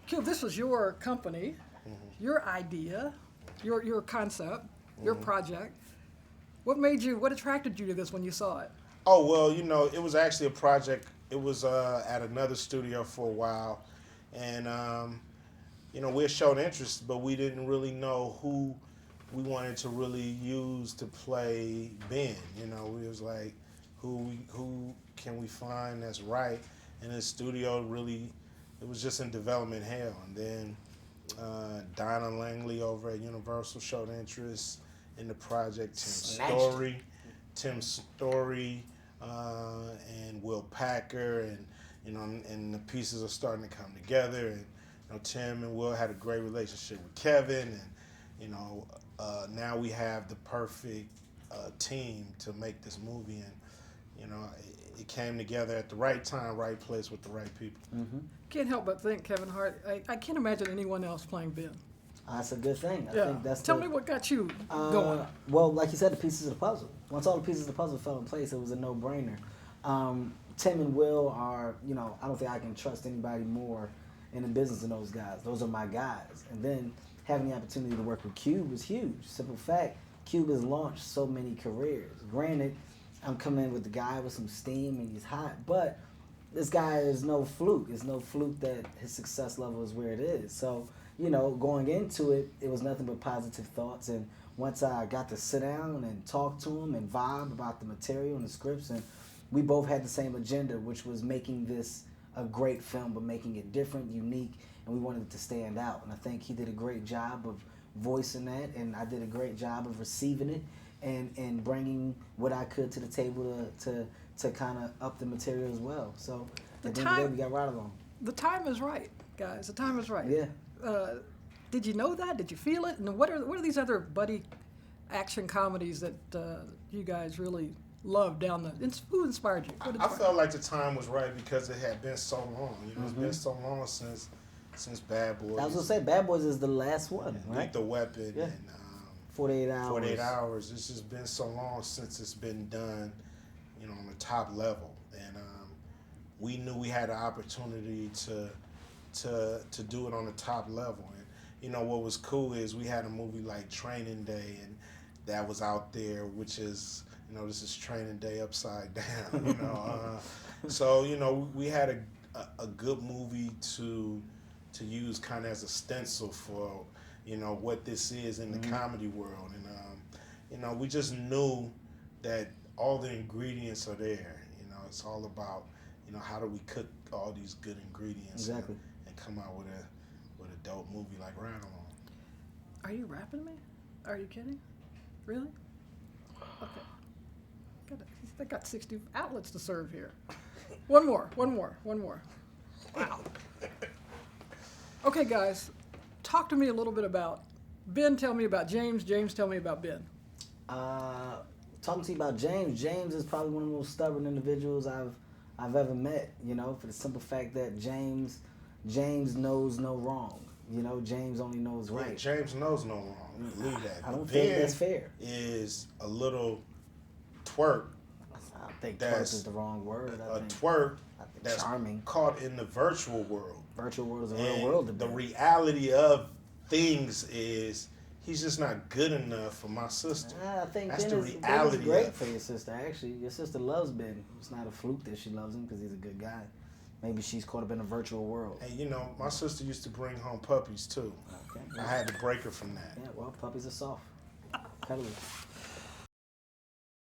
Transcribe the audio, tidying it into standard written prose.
Q, this was your company, your idea, your concept, your project. What attracted you to this when you saw it? Oh, well, it was actually a project. It was at another studio for a while. And, we had shown interest, but we didn't really know who we wanted to really use to play Ben. We was like, who can we find that's right? And the studio really, it was just in development hell. And then Donna Langley over at Universal showed interest in the project. Tim Story, and Will Packer, and and the pieces are starting to come together. And Tim and Will had a great relationship with Kevin, and now we have the perfect team to make this movie. And it came together at the right time, right place with the right people. Can't help but think Kevin Hart. I can't imagine anyone else playing Ben. That's a good thing. I think that's Tell me what got you going. Well, like you said, the pieces of the puzzle. Once all the pieces of the puzzle fell in place, it was a no-brainer. Tim and Will are, I don't think I can trust anybody more in the business than those guys. Those are my guys. And then having the opportunity to work with Cube was huge. Simple fact, Cube has launched so many careers. Granted, I'm coming in with the guy with some steam and he's hot, but this guy is no fluke. It's no fluke that his success level is where it is. So, going into it, it was nothing but positive thoughts. And once I got to sit down and talk to him and vibe about the material and the scripts, and we both had the same agenda, which was making this a great film, but making it different, unique, and we wanted it to stand out. And I think he did a great job of voicing that, and I did a great job of receiving it and bringing what I could to the table to kind of up the material as well. So at the end of the day, we got right along. The time is right, guys. The time is right. Yeah. Did you know that? Did you feel it? And what are these other buddy action comedies that you guys really love down the? Who inspired you? I felt like the time was right because it had been so long. It's been so long since Bad Boys. I was gonna say Bad Boys is the last one, right? The Weapon and 48 Hours. 48 Hours. It's just been so long since it's been done, on the top level, and we knew we had an opportunity to do it on the top level. And what was cool is we had a movie like Training Day, and that was out there, which is this is Training Day upside down. So we had a good movie to use kind of as a stencil for what this is in the comedy world. And we just knew that all the ingredients are there. It's all about how do we cook all these good ingredients and come out with a dope movie like Ride Along. Are you rapping me? Are you kidding? Really? Okay. They got 60 outlets to serve here. One more. Wow. Okay, guys, talk to me a little bit about Ben. Tell me about James. James, tell me about Ben. Talking to you about James. James is probably one of the most stubborn individuals I've ever met. For the simple fact that James knows no wrong. James only knows right. Yeah, James knows no wrong. Believe that. I don't think that's fair. Is a little twerk. I think twerk is the wrong word. Twerk that's charming. Caught in the virtual world. Virtual world is a real world. The reality of things is he's just not good enough for my sister. I think that's Ben the reality. Ben is great for your sister. Actually, your sister loves Ben. It's not a fluke that she loves him because he's a good guy. Maybe she's caught up in a virtual world. And my sister used to bring home puppies too. Okay. I had to break her from that. Yeah, well, puppies are soft. Cuddly.